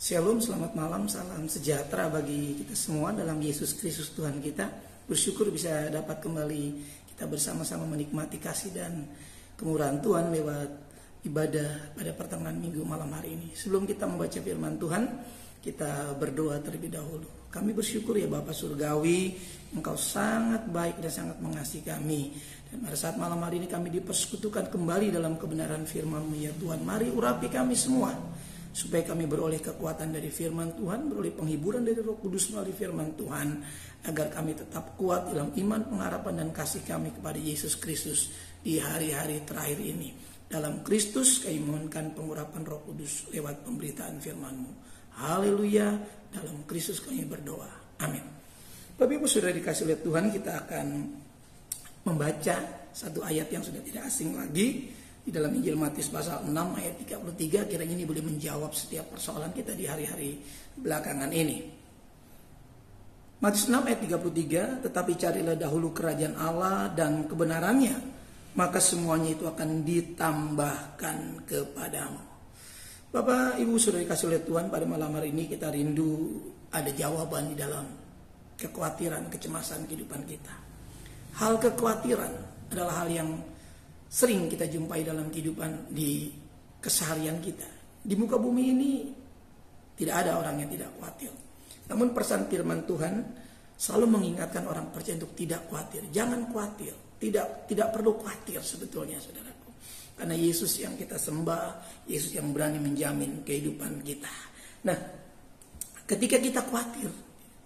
Shalom, selamat malam, salam sejahtera bagi kita semua dalam Yesus Kristus Tuhan kita. Bersyukur bisa dapat kembali kita bersama-sama menikmati kasih dan kemurahan Tuhan lewat ibadah pada pertengahan minggu malam hari ini. Sebelum kita membaca firman Tuhan, kita berdoa terlebih dahulu. Kami bersyukur ya Bapa Surgawi, Engkau sangat baik dan sangat mengasihi kami. Dan pada saat malam hari ini kami dipersekutukan kembali dalam kebenaran firman-Mu ya Tuhan. Mari urapi kami semua, supaya kami beroleh kekuatan dari firman Tuhan, beroleh penghiburan dari Roh Kudus melalui firman Tuhan, agar kami tetap kuat dalam iman, pengharapan, dan kasih kami kepada Yesus Kristus di hari-hari terakhir ini. Dalam Kristus kami mohonkan pengurapan Roh Kudus lewat pemberitaan firman-Mu. Haleluya, dalam Kristus kami berdoa. Amin. Bapak Ibu sudah dikasih oleh Tuhan, kita akan membaca satu ayat yang sudah tidak asing lagi di dalam Injil Matius pasal 6 ayat 33. Kiranya ini boleh menjawab setiap persoalan kita di hari-hari belakangan ini. Matius 6 ayat 33, tetapi carilah dahulu kerajaan Allah dan kebenarannya, maka semuanya itu akan ditambahkan kepadamu. Bapak Ibu sudah dikasih oleh Tuhan, pada malam hari ini kita rindu ada jawaban di dalam kekhawatiran, kecemasan kehidupan kita. Hal kekhawatiran adalah hal yang sering kita jumpai dalam kehidupan di keseharian kita. Di muka bumi ini tidak ada orang yang tidak khawatir. Namun pesan firman Tuhan selalu mengingatkan orang percaya untuk tidak khawatir. Jangan khawatir. Tidak perlu khawatir sebetulnya saudaraku. Karena Yesus yang kita sembah, Yesus yang berani menjamin kehidupan kita. Nah, ketika kita khawatir,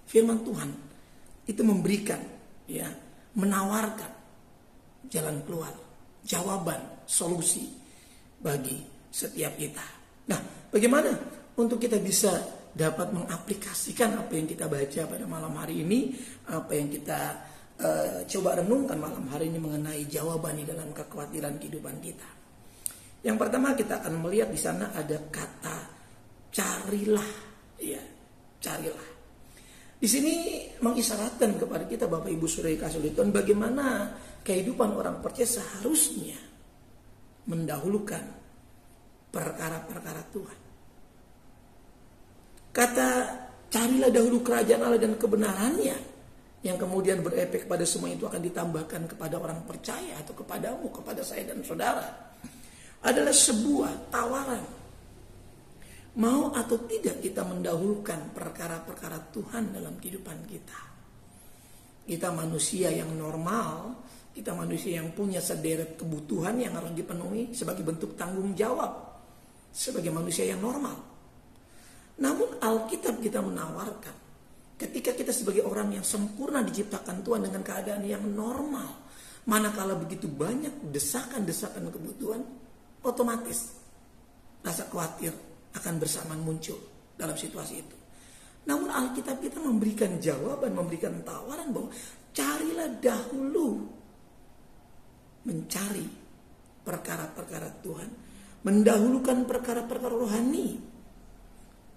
firman Tuhan itu memberikan, menawarkan jalan keluar, jawaban, solusi bagi setiap kita. Nah, bagaimana untuk kita bisa dapat mengaplikasikan apa yang kita baca pada malam hari ini, apa yang kita coba renungkan malam hari ini mengenai jawaban di dalam kekhawatiran kehidupan kita. Yang pertama kita akan melihat di sana ada kata carilah, carilah. Di sini mengisyaratkan kepada kita Bapak Ibu Saudara dikasih oleh Tuhan, bagaimana kehidupan orang percaya seharusnya mendahulukan perkara-perkara Tuhan. Kata carilah dahulu kerajaan Allah dan kebenarannya, yang kemudian berefek pada semua itu akan ditambahkan kepada orang percaya atau kepadamu, kepada saya dan saudara, adalah sebuah tawaran. Mau atau tidak kita mendahulukan perkara-perkara Tuhan dalam kehidupan kita. Kita manusia yang normal, kita manusia yang punya sederet kebutuhan yang harus dipenuhi sebagai bentuk tanggung jawab sebagai manusia yang normal. Namun Alkitab kita menawarkan, ketika kita sebagai orang yang sempurna diciptakan Tuhan dengan keadaan yang normal, manakala begitu banyak desakan-desakan kebutuhan, otomatis rasa khawatir akan bersamaan muncul dalam situasi itu. Namun Alkitab kita memberikan jawaban, memberikan tawaran bahwa carilah dahulu mencari perkara-perkara Tuhan, mendahulukan perkara-perkara rohani.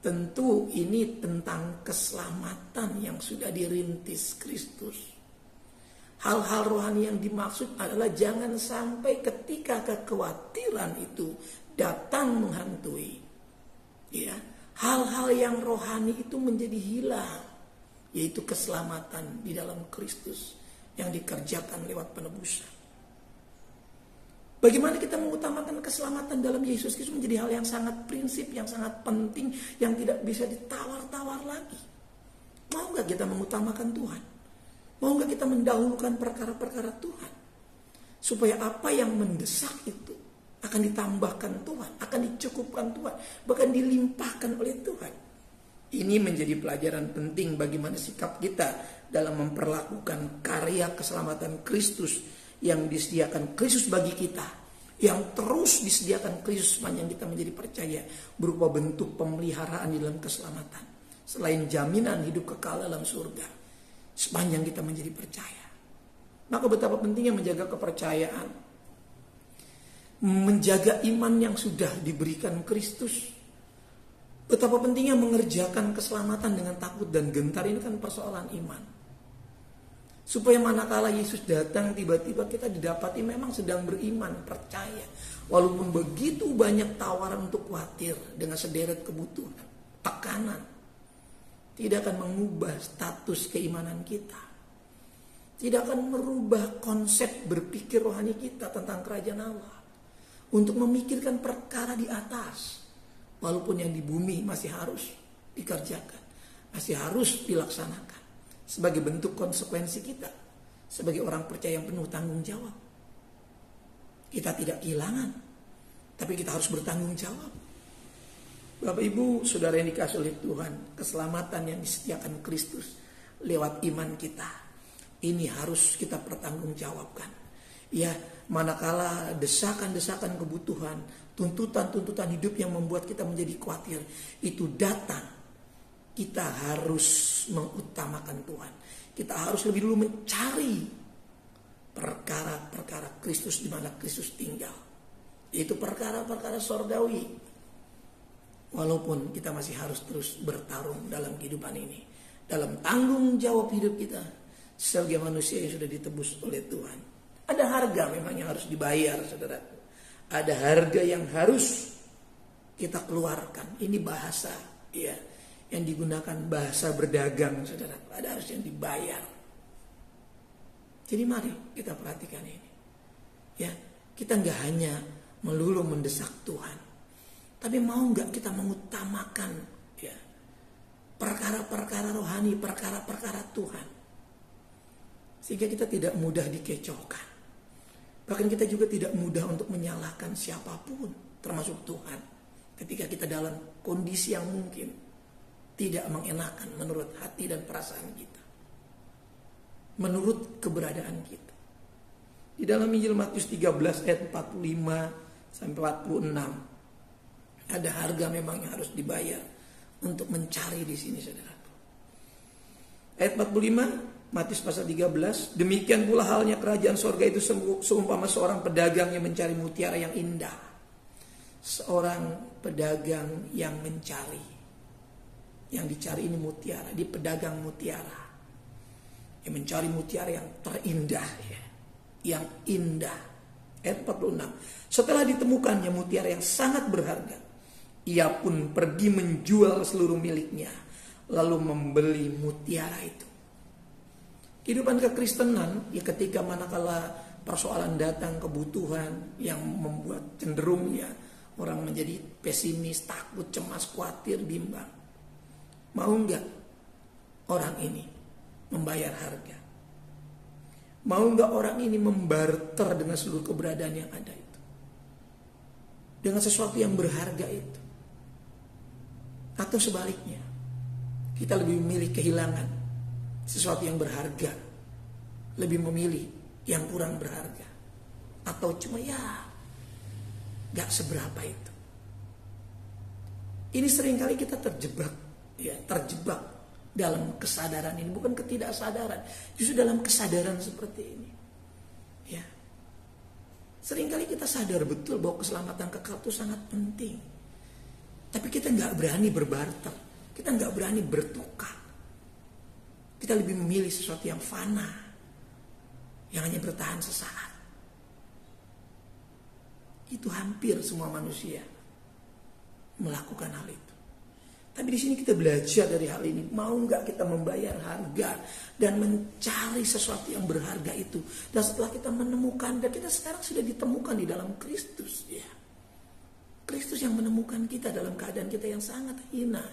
Tentu ini tentang keselamatan yang sudah dirintis Kristus. Hal-hal rohani yang dimaksud adalah jangan sampai ketika kekhawatiran itu datang menghantui, hal-hal yang rohani itu menjadi hilang, yaitu keselamatan di dalam Kristus yang dikerjakan lewat penebusan. Bagaimana kita mengutamakan keselamatan dalam Yesus Kristus menjadi hal yang sangat prinsip, yang sangat penting, yang tidak bisa ditawar-tawar lagi. Mau gak kita mengutamakan Tuhan? Mau gak kita mendahulukan perkara-perkara Tuhan? Supaya apa yang mendesak itu akan ditambahkan Tuhan, akan dicukupkan Tuhan, bahkan dilimpahkan oleh Tuhan. Ini menjadi pelajaran penting bagaimana sikap kita dalam memperlakukan karya keselamatan Kristus yang disediakan Kristus bagi kita, yang terus disediakan Kristus sepanjang kita menjadi percaya, berupa bentuk pemeliharaan di dalam keselamatan, selain jaminan hidup kekal dalam surga sepanjang kita menjadi percaya. Maka betapa pentingnya menjaga kepercayaan, menjaga iman yang sudah diberikan Kristus. Betapa pentingnya mengerjakan keselamatan dengan takut dan gentar. Ini kan persoalan iman. Supaya manakala Yesus datang, tiba-tiba kita didapati memang sedang beriman, percaya. Walaupun begitu banyak tawaran untuk khawatir dengan sederet kebutuhan. tekanan, tidak akan mengubah status keimanan kita, tidak akan merubah konsep berpikir rohani kita tentang kerajaan Allah untuk memikirkan perkara di atas, walaupun yang di bumi masih harus dikerjakan, masih harus dilaksanakan sebagai bentuk konsekuensi kita sebagai orang percaya yang penuh tanggung jawab. Kita tidak kehilangan, tapi kita harus bertanggung jawab. Bapak Ibu, saudara yang dikasihi oleh Tuhan, keselamatan yang disediakan Kristus lewat iman kita, ini harus kita pertanggungjawabkan. Ya, manakala desakan-desakan kebutuhan, tuntutan-tuntutan hidup yang membuat kita menjadi khawatir, itu datang, kita harus mengutamakan Tuhan. Kita harus lebih dulu mencari perkara-perkara Kristus di mana Kristus tinggal. Itu perkara-perkara sorgawi. Walaupun kita masih harus terus bertarung dalam kehidupan ini, dalam tanggung jawab hidup kita sebagai manusia yang sudah ditebus oleh Tuhan. Ada harga memang yang harus dibayar, saudara. Ada harga yang harus kita keluarkan. Ini bahasa ya, yang digunakan bahasa berdagang, saudara. Ada harus yang dibayar. Jadi mari kita perhatikan ini. Ya, kita nggak hanya melulu mendesak Tuhan, tapi mau nggak kita mengutamakan ya perkara-perkara rohani, perkara-perkara Tuhan, sehingga kita tidak mudah dikecohkan. Bahkan kita juga tidak mudah untuk menyalahkan siapapun, termasuk Tuhan, ketika kita dalam kondisi yang mungkin tidak mengenakan menurut hati dan perasaan kita, menurut keberadaan kita. Di dalam Injil Matius 13 ayat 45 sampai 46, ada harga memang yang harus dibayar untuk mencari di sini, saudara. Ayat 45, Matius pasal 13, demikian pula halnya kerajaan sorga itu seumpama seorang pedagang yang mencari mutiara yang indah. Seorang pedagang yang mencari, yang dicari ini mutiara, di pedagang mutiara, yang mencari mutiara yang terindah, ya, yang indah. Ayat 46, setelah ditemukannya mutiara yang sangat berharga, ia pun pergi menjual seluruh miliknya, lalu membeli mutiara itu. Kehidupan kekristenan, ya ketika manakala persoalan datang, kebutuhan yang membuat cenderung ya orang menjadi pesimis, takut, cemas, khawatir, bimbang. Mau enggak orang ini membayar harga? Mau enggak orang ini membarter dengan seluruh keberadaan yang ada itu, dengan sesuatu yang berharga itu? Atau sebaliknya, kita lebih memilih kehilangan sesuatu yang berharga, lebih memilih yang kurang berharga, atau cuma ya gak seberapa itu. Ini seringkali kita terjebak, ya, terjebak dalam kesadaran ini, bukan ketidaksadaran, justru dalam kesadaran seperti ini. Ya, seringkali kita sadar betul bahwa keselamatan kekal itu sangat penting, tapi kita nggak berani berbarter, kita nggak berani bertukar. Kita lebih memilih sesuatu yang fana, yang hanya bertahan sesaat. Itu hampir semua manusia melakukan hal itu. Tapi di sini kita belajar dari hal ini. Mau nggak kita membayar harga dan mencari sesuatu yang berharga itu? Dan setelah kita menemukan, dan kita sekarang sudah ditemukan di dalam Kristus, ya. Kristus yang menemukan kita dalam keadaan kita yang sangat hina,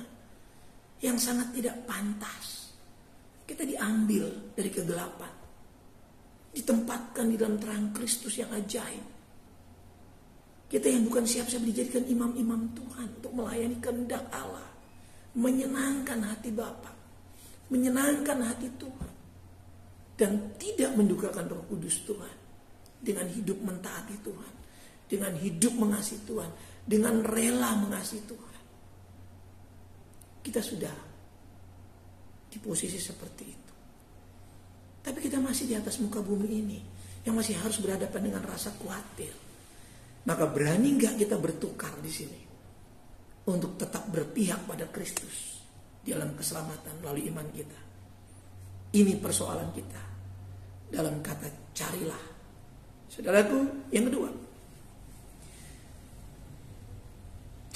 yang sangat tidak pantas. Kita diambil dari kegelapan, ditempatkan di dalam terang Kristus yang ajaib. Kita yang bukan siap-siap dijadikan imam-imam Tuhan untuk melayani kehendak Allah, menyenangkan hati Bapa, menyenangkan hati Tuhan, dan tidak mendukakan Roh Kudus Tuhan, dengan hidup mentaati Tuhan, dengan hidup mengasihi Tuhan, dengan rela mengasihi Tuhan. Kita sudah di posisi seperti itu, tapi kita masih di atas muka bumi ini yang masih harus berhadapan dengan rasa khawatir. Maka berani nggak kita bertukar di sini untuk tetap berpihak pada Kristus dalam keselamatan melalui iman kita? Ini persoalan kita dalam kata carilah. Saudaraku, yang kedua,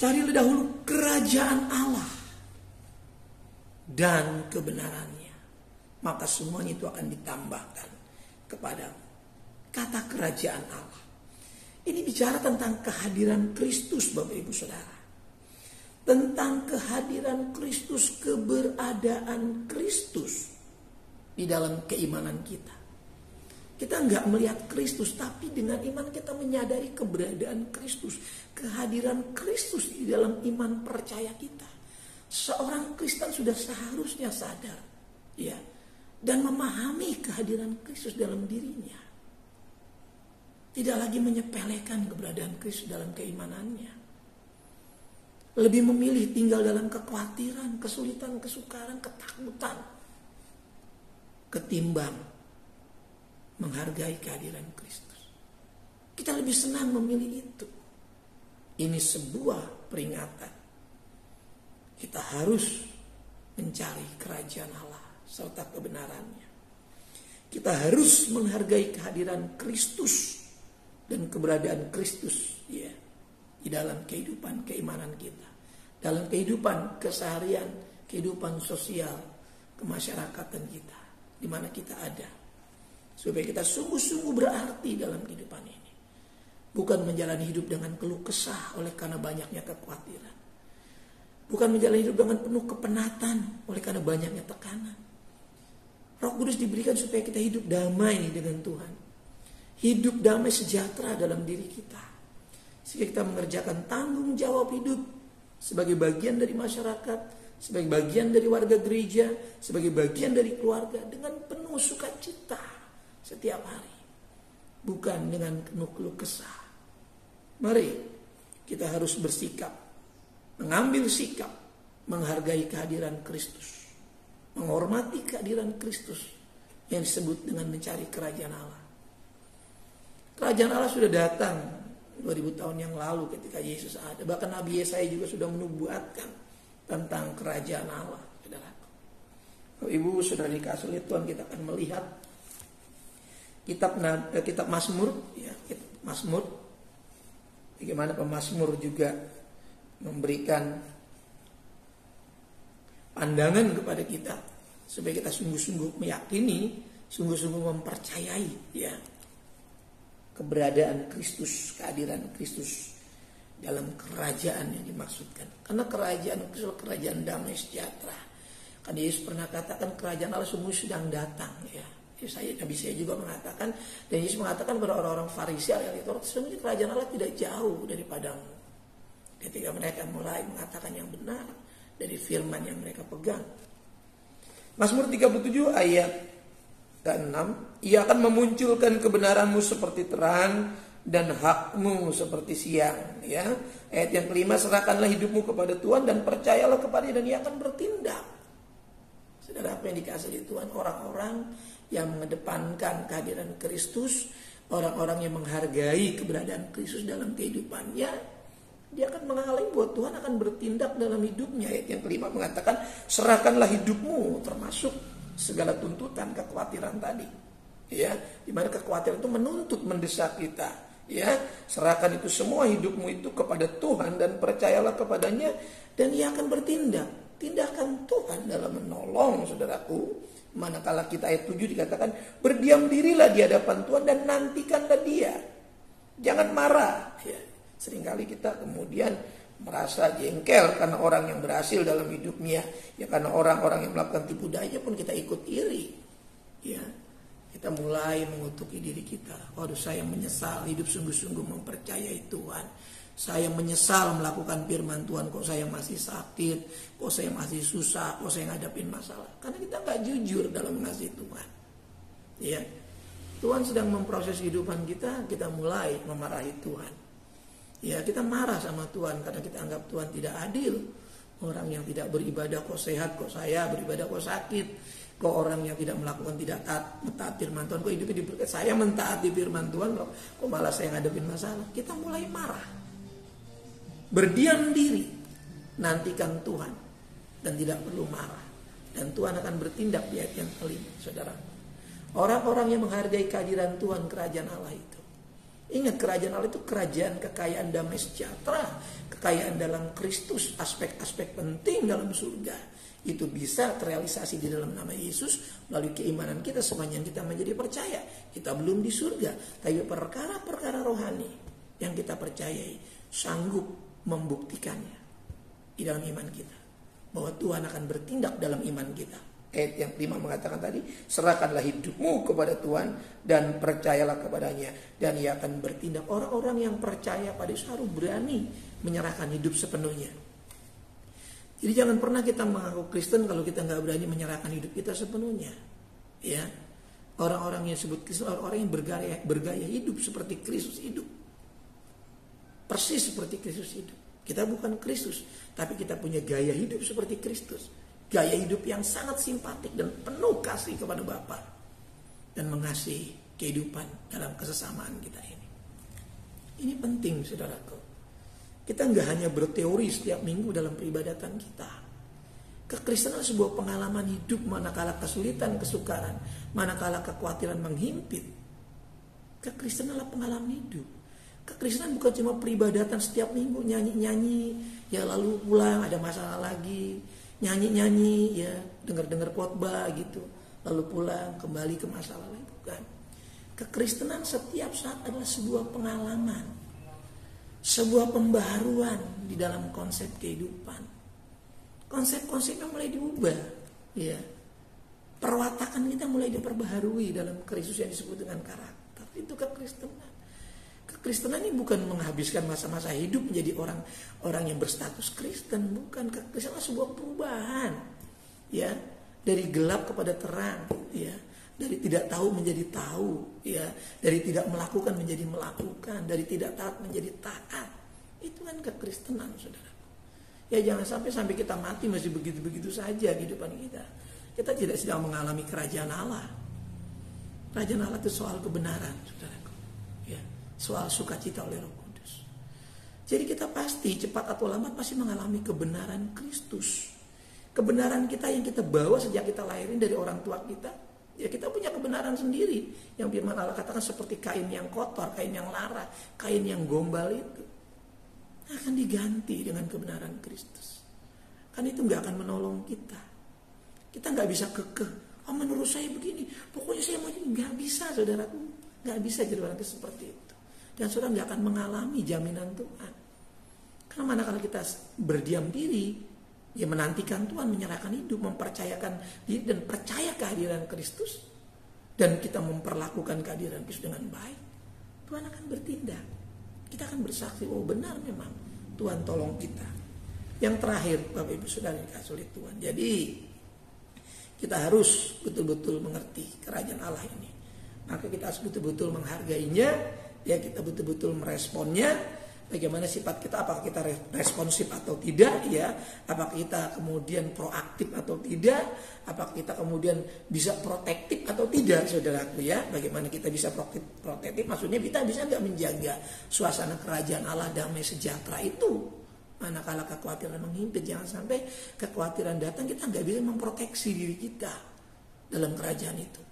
carilah dahulu kerajaan Allah dan kebenarannya, maka semuanya itu akan ditambahkan kepadamu. Kata kerajaan Allah ini bicara tentang kehadiran Kristus, Bapak Ibu Saudara. Tentang kehadiran Kristus, keberadaan Kristus di dalam keimanan kita. Kita nggak melihat Kristus, tapi dengan iman kita menyadari keberadaan Kristus, kehadiran Kristus di dalam iman percaya kita. Seorang Kristen sudah seharusnya sadar, ya, dan memahami kehadiran Kristus dalam dirinya. Tidak lagi menyepelekan keberadaan Kristus dalam keimanannya. Lebih memilih tinggal dalam kekhawatiran, kesulitan, kesukaran, ketakutan, ketimbang menghargai kehadiran Kristus. Kita lebih senang memilih itu. Ini sebuah peringatan. Kita harus mencari kerajaan Allah serta kebenarannya. Kita harus menghargai kehadiran Kristus dan keberadaan Kristus, ya, di dalam kehidupan keimanan kita, dalam kehidupan keseharian, kehidupan sosial, kemasyarakatan kita, di mana kita ada, supaya kita sungguh-sungguh berarti dalam kehidupan ini. Bukan menjalani hidup dengan keluh kesah oleh karena banyaknya kekhawatiran, bukan menjalani hidup dengan penuh kepenatan oleh karena banyaknya tekanan. Roh Kudus diberikan supaya kita hidup damai dengan Tuhan, hidup damai sejahtera dalam diri kita, sehingga kita mengerjakan tanggung jawab hidup sebagai bagian dari masyarakat, sebagai bagian dari warga gereja, sebagai bagian dari keluarga dengan penuh sukacita setiap hari, bukan dengan penuh keluh kesah. Mari kita harus bersikap, mengambil sikap, menghargai kehadiran Kristus, menghormati kehadiran Kristus yang disebut dengan mencari kerajaan Allah. Kerajaan Allah sudah datang 2000 tahun yang lalu ketika Yesus ada. Bahkan Nabi Yesaya juga sudah menubuatkan tentang kerajaan Allah. Ibu saudara dikasih oleh Tuhan, kita akan melihat kitab Mazmur, ya, Mazmur. Bagaimana pemazmur juga memberikan pandangan kepada kita supaya kita sungguh-sungguh meyakini, sungguh-sungguh mempercayai, ya, keberadaan Kristus, kehadiran Kristus dalam kerajaan yang dimaksudkan. Karena kerajaan Kristus adalah kerajaan damai sejahtera. Karena Yesus pernah katakan kerajaan Allah semua sedang datang, ya. Nabi saya juga mengatakan, dan Yesus mengatakan kepada orang-orang Farisi yang itu, sesungguhnya kerajaan Allah tidak jauh daripadamu. Ketika mereka mulai mengatakan yang benar dari firman yang mereka pegang. Mazmur 37 ayat ke-6, ia akan memunculkan kebenaranmu seperti terang dan hakmu seperti siang, ya. Ayat yang kelima, serahkanlah hidupmu kepada Tuhan dan percayalah kepada-Nya dan Ia akan bertindak. Saudara, apa yang dikasihi Tuhan, orang-orang yang mengedepankan kehadiran Kristus, orang-orang yang menghargai keberadaan Kristus dalam kehidupannya, dia akan mengalami bahwa Tuhan akan bertindak dalam hidupnya. Ayat yang kelima mengatakan, serahkanlah hidupmu, termasuk segala tuntutan, kekhawatiran tadi, ya, di mana kekhawatiran itu menuntut, mendesak kita, ya. Serahkan itu semua hidupmu itu kepada Tuhan dan percayalah kepadanya dan Ia akan bertindak. Tindakan Tuhan dalam menolong, saudaraku. Manakala kita ayat 7 dikatakan, berdiam dirilah di hadapan Tuhan dan nantikanlah Dia, jangan marah, ya. Seringkali kita kemudian merasa jengkel karena orang yang berhasil dalam hidupnya, ya, karena orang-orang yang melakukan tipu daya pun kita ikut iri, ya. Kita mulai mengutuki diri kita. Waduh, saya menyesal hidup sungguh-sungguh mempercayai Tuhan. Saya menyesal melakukan firman Tuhan, kok saya masih sakit, kok saya masih susah, kok saya ngadapin masalah. Karena kita gak jujur dalam mengasihi Tuhan, ya. Tuhan sedang memproses kehidupan kita, kita mulai memarahi Tuhan. Ya, kita marah sama Tuhan karena kita anggap Tuhan tidak adil. Orang yang tidak beribadah kok sehat, kok saya beribadah kok sakit. Kok orang yang tidak melakukan, tidak taat firman Tuhan, kok hidupnya diberkati. Saya mentaati firman Tuhan, kok malah saya ngadepin masalah. Kita mulai marah. Berdiam diri, nantikan Tuhan dan tidak perlu marah. Dan Tuhan akan bertindak di ayat yang kelima, saudara. Orang-orang yang menghargai kehadiran Tuhan, kerajaan Allah itu. Ingat, kerajaan Allah itu kerajaan kekayaan damai sejahtera, kekayaan dalam Kristus, aspek-aspek penting dalam surga Itu bisa terrealisasi di dalam nama Yesus melalui keimanan kita sepanjang kita menjadi percaya. Kita belum di surga, tapi perkara-perkara rohani yang kita percayai sanggup membuktikannya di dalam iman kita, bahwa Tuhan akan bertindak dalam iman kita. Ayat yang 5 mengatakan tadi, serahkanlah hidupmu kepada Tuhan dan percayalah kepadanya, dan Ia akan bertindak. Orang-orang yang percaya pada Yesus harus berani menyerahkan hidup sepenuhnya. Jadi jangan pernah kita mengaku Kristen kalau kita nggak berani menyerahkan hidup kita sepenuhnya. Ya, orang-orang yang disebut Kristen, orang-orang yang bergaya hidup seperti Kristus hidup, persis seperti Kristus hidup. Kita bukan Kristus, tapi kita punya gaya hidup seperti Kristus. Gaya hidup yang sangat simpatik dan penuh kasih kepada Bapa, dan mengasihi kehidupan dalam kesesamaan kita ini. Ini penting, saudaraku. Kita nggak hanya berteori setiap minggu dalam peribadatan kita. Kekristenan adalah sebuah pengalaman hidup, manakala kesulitan, kesukaran, manakala kekhawatiran menghimpit. Kekristenan adalah pengalaman hidup. Kekristenan bukan cuma peribadatan setiap minggu, nyanyi-nyanyi, ya lalu pulang ada masalah lagi, nyanyi-nyanyi, ya dengar-dengar khotbah gitu, lalu pulang kembali ke masalah lain. Bukan. Kekristenan setiap saat adalah sebuah pengalaman, sebuah pembaharuan di dalam konsep kehidupan. Konsep-konsepnya mulai diubah, ya. Perwatakan kita mulai diperbaharui dalam Kristus yang disebut dengan karakter. Itu kekristenan. Kekristenan ini bukan menghabiskan masa-masa hidup menjadi orang yang berstatus Kristen, bukan. Kekristenan sebuah perubahan, ya, dari gelap kepada terang, ya, dari tidak tahu menjadi tahu, ya, dari tidak melakukan menjadi melakukan, dari tidak taat menjadi taat. Itu kan kekristenan, saudara. Ya jangan sampai kita mati masih begitu-begitu saja kehidupan kita. Kita tidak sedang mengalami kerajaan Allah. Kerajaan Allah itu soal kebenaran, saudara. Soal sukacita oleh Roh Kudus. Jadi kita pasti cepat atau lambat pasti mengalami kebenaran Kristus. Kebenaran kita yang kita bawa sejak kita lahirin dari orang tua kita. Ya kita punya kebenaran sendiri. Yang firman Allah katakan seperti kain yang kotor, kain yang lara, kain yang gombal itu akan diganti dengan kebenaran Kristus. Kan itu gak akan menolong kita. Kita gak bisa kekeh. Oh menurut saya begini, pokoknya saya mau ini. Gak bisa, saudaraku. Gak bisa jadi orang seperti itu. Dan saudara gak akan mengalami jaminan Tuhan. Karena manakala kita berdiam diri, ya menantikan Tuhan, menyerahkan hidup, mempercayakan diri dan percaya kehadiran Kristus, dan kita memperlakukan kehadiran Kristus dengan baik, Tuhan akan bertindak. Kita akan bersaksi, oh benar memang Tuhan tolong kita. Yang terakhir, Bapak Ibu Saudara dikasih oleh Tuhan. Jadi kita harus betul-betul mengerti kerajaan Allah ini. Maka kita harus betul-betul menghargainya. Ya kita betul-betul meresponnya. Bagaimana sifat kita, apakah kita responsif atau tidak, ya, apakah kita kemudian proaktif atau tidak, apakah kita kemudian bisa protektif atau tidak, saudaraku, ya. Bagaimana kita bisa protektif, maksudnya kita bisa nggak menjaga suasana kerajaan Allah damai sejahtera itu. Manakala kekhawatiran menghimpit, jangan sampai kekhawatiran datang kita nggak bisa memproteksi diri kita dalam kerajaan itu.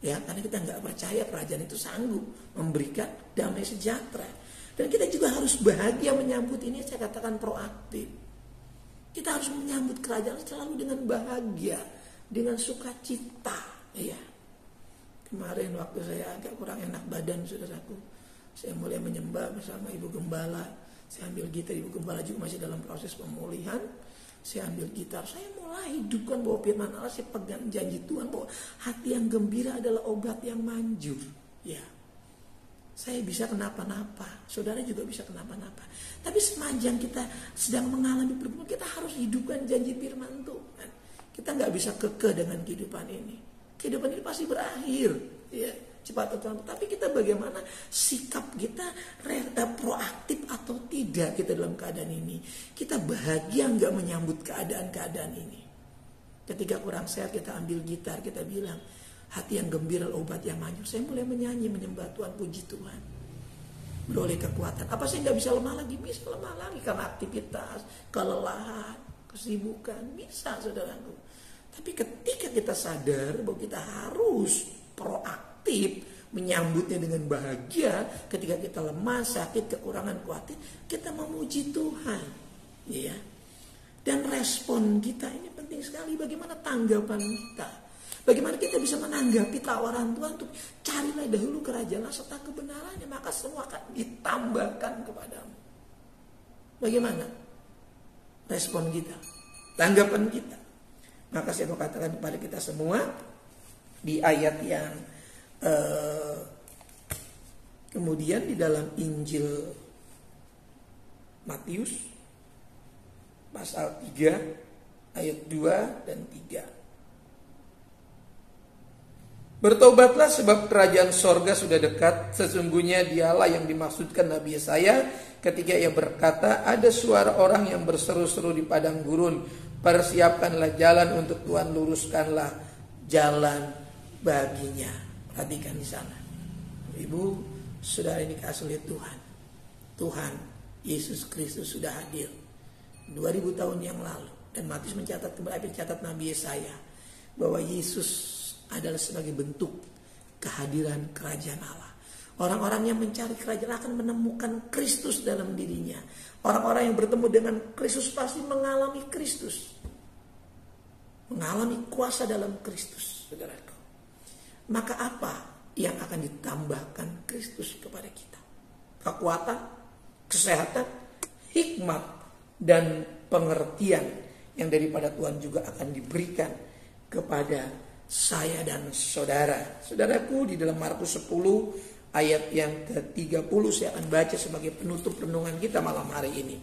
Ya, karena kita nggak percaya kerajaan itu sanggup memberikan damai sejahtera. Dan kita juga harus bahagia menyambut ini, saya katakan proaktif. Kita harus menyambut kerajaan selalu dengan bahagia, dengan sukacita. Ya. Kemarin waktu saya agak kurang enak badan, saudaraku, saya mulai menyembah bersama Ibu Gembala. Saya ambil gitar, Ibu Gembala juga masih dalam proses pemulihan. Saya ambil gitar, saya mulai hidupkan bahwa firman Allah, saya pegang janji Tuhan bahwa hati yang gembira adalah obat yang manjur. Ya, saya bisa kenapa-napa, saudara juga bisa kenapa-napa. Tapi sepanjang kita sedang mengalami pergumulan, kita harus hidupkan janji firman Tuhan. Kita nggak bisa kekeh dengan kehidupan ini. Kehidupan ini pasti berakhir, ya, cepat atau lambat. Tapi kita bagaimana sikap kita, proaktif atau tidak kita dalam keadaan ini. Kita bahagia nggak menyambut keadaan-keadaan ini. Ketika kurang sehat kita ambil gitar, kita bilang hati yang gembira obat yang manjur. Saya mulai menyanyi, menyembah Tuhan, puji Tuhan. Beroleh kekuatan. Apa saya nggak bisa lemah lagi? Bisa lemah lagi karena aktivitas, kelelahan, kesibukan, bisa, saudaraku. Tapi ketika kita sadar bahwa kita harus proaktif menyambutnya dengan bahagia, ketika kita lemah, sakit, kekurangan, khawatir, kita memuji Tuhan, ya. Dan respon kita ini penting. penting sekali bagaimana tanggapan kita. Bagaimana kita bisa menanggapi tawaran Tuhan untuk carilah dahulu kerajaan serta kebenarannya, maka semua akan ditambahkan kepadamu. Bagaimana respon kita, tanggapan kita? Maka saya mau katakan kepada kita semua di ayat yang kemudian di dalam Injil Matius pasal 3 ayat 2 dan 3. Bertobatlah sebab kerajaan sorga sudah dekat. Sesungguhnya dialah yang dimaksudkan Nabi Yesaya ketika ia berkata, ada suara orang yang berseru-seru di padang gurun, persiapkanlah jalan untuk Tuhan, luruskanlah jalan baginya. Perhatikan di sana. Ibu, saudara ini dikasih oleh Tuhan. Tuhan Yesus Kristus sudah hadir 2000 tahun yang lalu. Dan Matius mencatat Nabi Yesaya bahwa Yesus adalah sebagai bentuk kehadiran kerajaan Allah. Orang-orang yang mencari kerajaan akan menemukan Kristus dalam dirinya. Orang-orang yang bertemu dengan Kristus pasti mengalami Kristus. Mengalami kuasa dalam Kristus, saudaraku. Maka apa yang akan ditambahkan Kristus kepada kita? Kekuatan, kesehatan, hikmat, dan pengertian yang daripada Tuhan juga akan diberikan kepada saya dan saudara. Saudaraku, di dalam Markus 10 ayat yang ke-30 saya akan baca sebagai penutup renungan kita malam hari ini.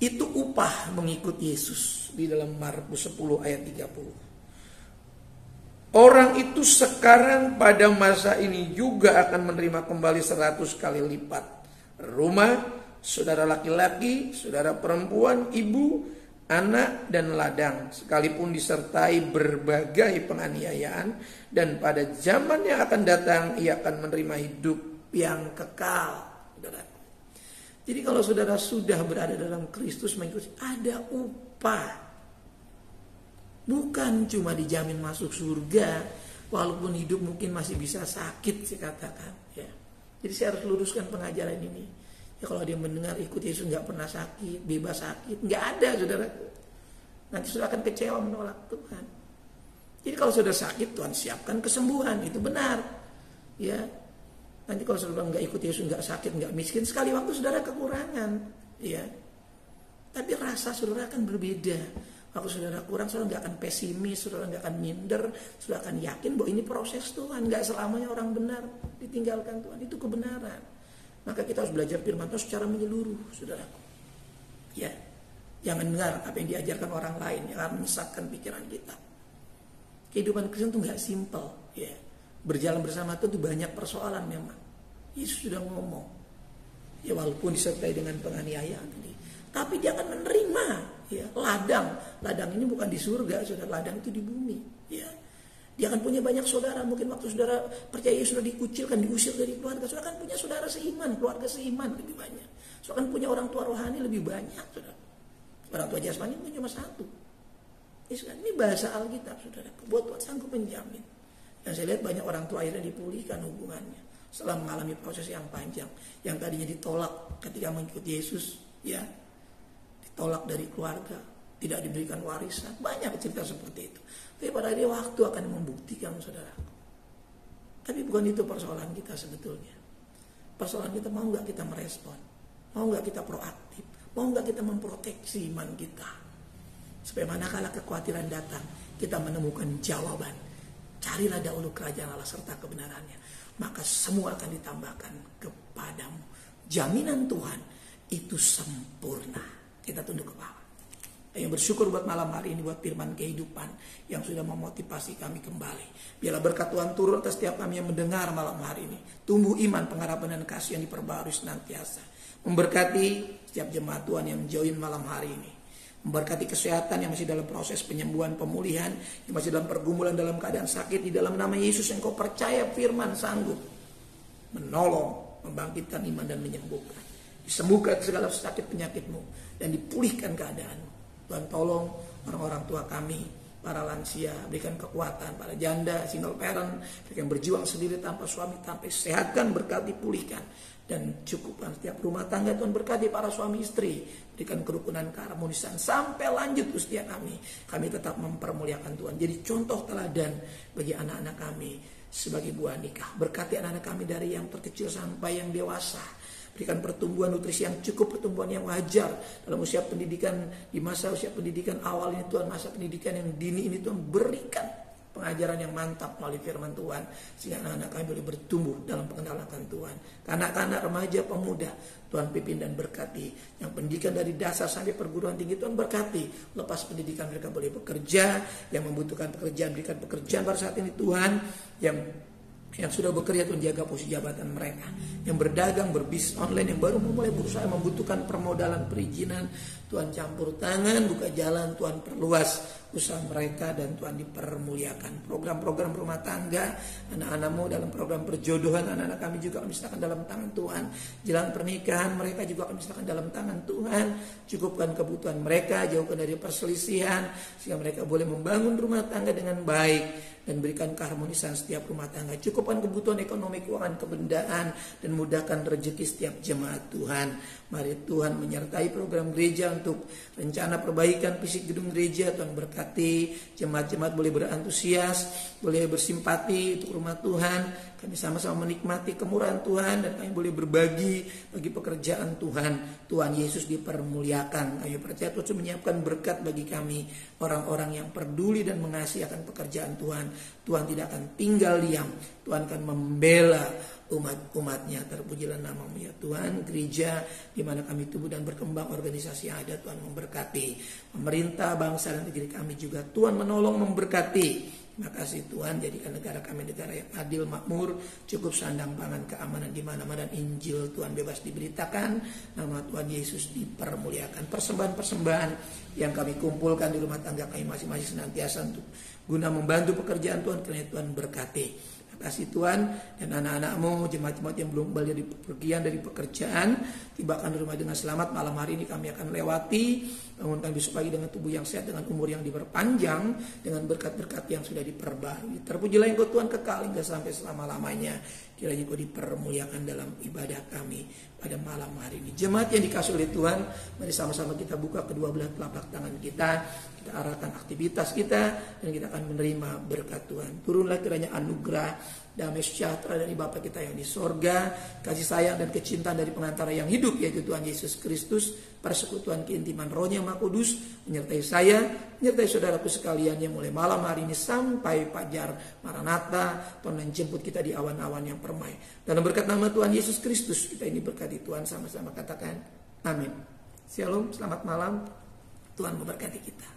Itu upah mengikut Yesus di dalam Markus 10 ayat 30. Orang itu sekarang pada masa ini juga akan menerima kembali 100 kali lipat rumah, saudara laki-laki, saudara perempuan, ibu, anak dan ladang, sekalipun disertai berbagai penganiayaan, dan pada zaman yang akan datang ia akan menerima hidup yang kekal. Saudara. Jadi kalau saudara sudah berada dalam Kristus mengikuti, ada upah. Bukan cuma dijamin masuk surga, walaupun hidup mungkin masih bisa sakit, saya katakan. Ya. Jadi saya harus luruskan pengajaran ini. Ya kalau dia mendengar ikut Yesus nggak pernah sakit, bebas sakit, nggak ada, saudara. Nanti saudara akan kecewa menolak Tuhan. Jadi kalau saudara sakit, Tuhan siapkan kesembuhan, itu benar. Ya, nanti kalau saudara nggak ikut Yesus, nggak sakit, nggak miskin, sekali waktu saudara kekurangan. Ya, tapi rasa saudara akan berbeda. Waktu saudara kurang, saudara nggak akan pesimis, saudara nggak akan minder, saudara akan yakin bahwa ini proses Tuhan. Nggak selamanya orang benar ditinggalkan Tuhan, itu kebenaran. Maka kita harus belajar firman Tuhan secara menyeluruh, saudaraku. Ya, jangan dengar apa yang diajarkan orang lain yang akan menyesatkan pikiran kita. Kehidupan Kristen itu nggak simpel. Ya, berjalan bersama Tuhan itu banyak persoalan memang. Yesus sudah ngomong. Ya, walaupun disertai dengan penganiayaan ini, tapi dia akan menerima. Ya, ladang ini bukan di surga, saudara. Ladang itu di bumi. Ya. Dia akan punya banyak saudara. Mungkin waktu saudara percaya sudah dikucilkan, diusir dari keluarga, saudara akan punya saudara seiman, keluarga seiman lebih banyak. Saudara akan punya orang tua rohani lebih banyak, saudara. Orang tua jasmani mungkin cuma satu. Ini bahasa Alkitab, saudara. Buat Tuhan sanggup menjamin. Dan saya lihat banyak orang tua akhirnya dipulihkan hubungannya setelah mengalami proses yang panjang. Yang tadinya ditolak ketika mengikuti Yesus, ya, ditolak dari keluarga, tidak diberikan warisan. Banyak cerita seperti itu. Tapi pada akhirnya waktu akan membuktikan, saudara. Tapi bukan itu persoalan kita sebetulnya. Persoalan kita, mau gak kita merespon? Mau gak kita proaktif? Mau gak kita memproteksi iman kita? Supaya manakala kekhawatiran datang, kita menemukan jawaban. Carilah dahulu kerajaan Allah serta kebenarannya. Maka semua akan ditambahkan kepadamu. Jaminan Tuhan itu sempurna. Kita tunduk kepala. Yang bersyukur buat malam hari ini, buat firman kehidupan yang sudah memotivasi kami kembali. Biarlah berkat Tuhan turun atas setiap kami yang mendengar malam hari ini. Tumbuh iman, pengharapan dan kasih yang diperbarui senantiasa. Memberkati setiap jemaat Tuhan yang join malam hari ini. Memberkati kesehatan yang masih dalam proses penyembuhan, pemulihan, yang masih dalam pergumulan, dalam keadaan sakit. Di dalam nama Yesus yang kau percaya firman sanggup menolong, membangkitkan iman dan menyembuhkan. Disembuhkan segala sakit penyakitmu dan dipulihkan keadaanmu. Tuhan tolong orang-orang tua kami para lansia, berikan kekuatan para janda, single parent, mereka yang berjuang sendiri tanpa suami, tanpa sehatkan, berkati, pulihkan, dan cukupkan setiap rumah tangga. Tuhan berkati para suami istri, berikan kerukunan, keharmonisan, sampai lanjut usia kami tetap mempermuliakan Tuhan, jadi contoh teladan bagi anak-anak kami sebagai buah nikah. Berkati anak-anak kami dari yang terkecil sampai yang dewasa, berikan pertumbuhan nutrisi yang cukup, pertumbuhan yang wajar dalam usia pendidikan, di masa usia pendidikan awal ini Tuhan, masa pendidikan yang dini ini Tuhan, berikan pengajaran yang mantap melalui firman Tuhan, sehingga anak-anak kami boleh bertumbuh dalam pengenalan Tuhan. Kanak-kanak, remaja, pemuda, Tuhan pimpin dan berkati. Yang pendidikan dari dasar sampai perguruan tinggi Tuhan berkati. Lepas pendidikan mereka boleh bekerja, yang membutuhkan pekerjaan berikan pekerjaan pada saat ini Tuhan. Yang sudah bekerja Tuhan jaga posisi jabatan mereka. Yang berdagang, berbisnis online, yang baru mulai berusaha membutuhkan permodalan, perizinan, Tuhan campur tangan, buka jalan, Tuhan perluas usaha mereka, dan Tuhan dipermuliakan. Program-program rumah tangga anak-anakmu dalam program perjodohan, anak-anak kami juga kami serahkan dalam tangan Tuhan. Jalan pernikahan mereka juga kami serahkan dalam tangan Tuhan. Cukupkan kebutuhan mereka, jauhkan dari perselisihan, sehingga mereka boleh membangun rumah tangga dengan baik dan berikan keharmonisan setiap rumah tangga. Cukupkan kebutuhan ekonomi, keuangan, kebendaan, dan mudahkan rezeki setiap jemaat Tuhan. Mari Tuhan menyertai program gereja untuk rencana perbaikan fisik gedung gereja. Tuhan berkati jemaat-jemaat boleh berantusias, boleh bersimpati untuk rumah Tuhan. Kami sama-sama menikmati kemurahan Tuhan, dan kami boleh berbagi bagi pekerjaan Tuhan. Tuhan Yesus dipermuliakan. Kami percaya Tuhan menyiapkan berkat bagi kami, orang-orang yang peduli dan mengasihi akan pekerjaan Tuhan. Tuhan tidak akan tinggal diam. Tuhan akan membela umat-umatnya. Terpujilah nama-Mu ya Tuhan. Gereja di mana kami tumbuh dan berkembang, organisasi yang ada Tuhan memberkati. Pemerintah, bangsa, dan negeri kami juga Tuhan menolong, memberkati. Terima kasih Tuhan, jadikan negara kami negara yang adil, makmur, cukup sandang pangan, keamanan di mana-mana, dan Injil Tuhan bebas diberitakan. Nama Tuhan Yesus dipermuliakan. Persembahan-persembahan yang kami kumpulkan di rumah tangga kami masing-masing senantiasa untuk guna membantu pekerjaan Tuhan, karena Tuhan berkati. Kasih Tuhan, dan anak-anak-Mu, jemaat-jemaat yang belum kembali dari pergian dari pekerjaan, tibakan di rumah dengan selamat. Malam hari ini kami akan lewati, bangunkan besok pagi dengan tubuh yang sehat, dengan umur yang diperpanjang, dengan berkat-berkat yang sudah diperbarui. Terpujilah Engkau Tuhan kekal hingga sampai selama-lamanya. Kiranya Engkau dipermuliakan dalam ibadah kami pada malam hari ini. Jemaat yang dikasihi oleh Tuhan, mari sama-sama kita buka kedua belah telapak tangan kita arahkan aktivitas kita, dan kita akan menerima berkat Tuhan. Turunlah kiranya anugerah, damai sejahtera dari Bapa kita yang di sorga, kasih sayang dan kecintaan dari pengantara yang hidup, yaitu Tuhan Yesus Kristus, persekutuan keintiman Roh-Nya Maha Kudus, menyertai saya, menyertai saudaraku sekalian yang mulai malam hari ini sampai fajar Maranatha. Tuhan menjemput kita di awan-awan yang permai. Dalam berkat nama Tuhan Yesus Kristus, kita ini berkati Tuhan, sama-sama katakan amin. Shalom, selamat malam, Tuhan memberkati kita.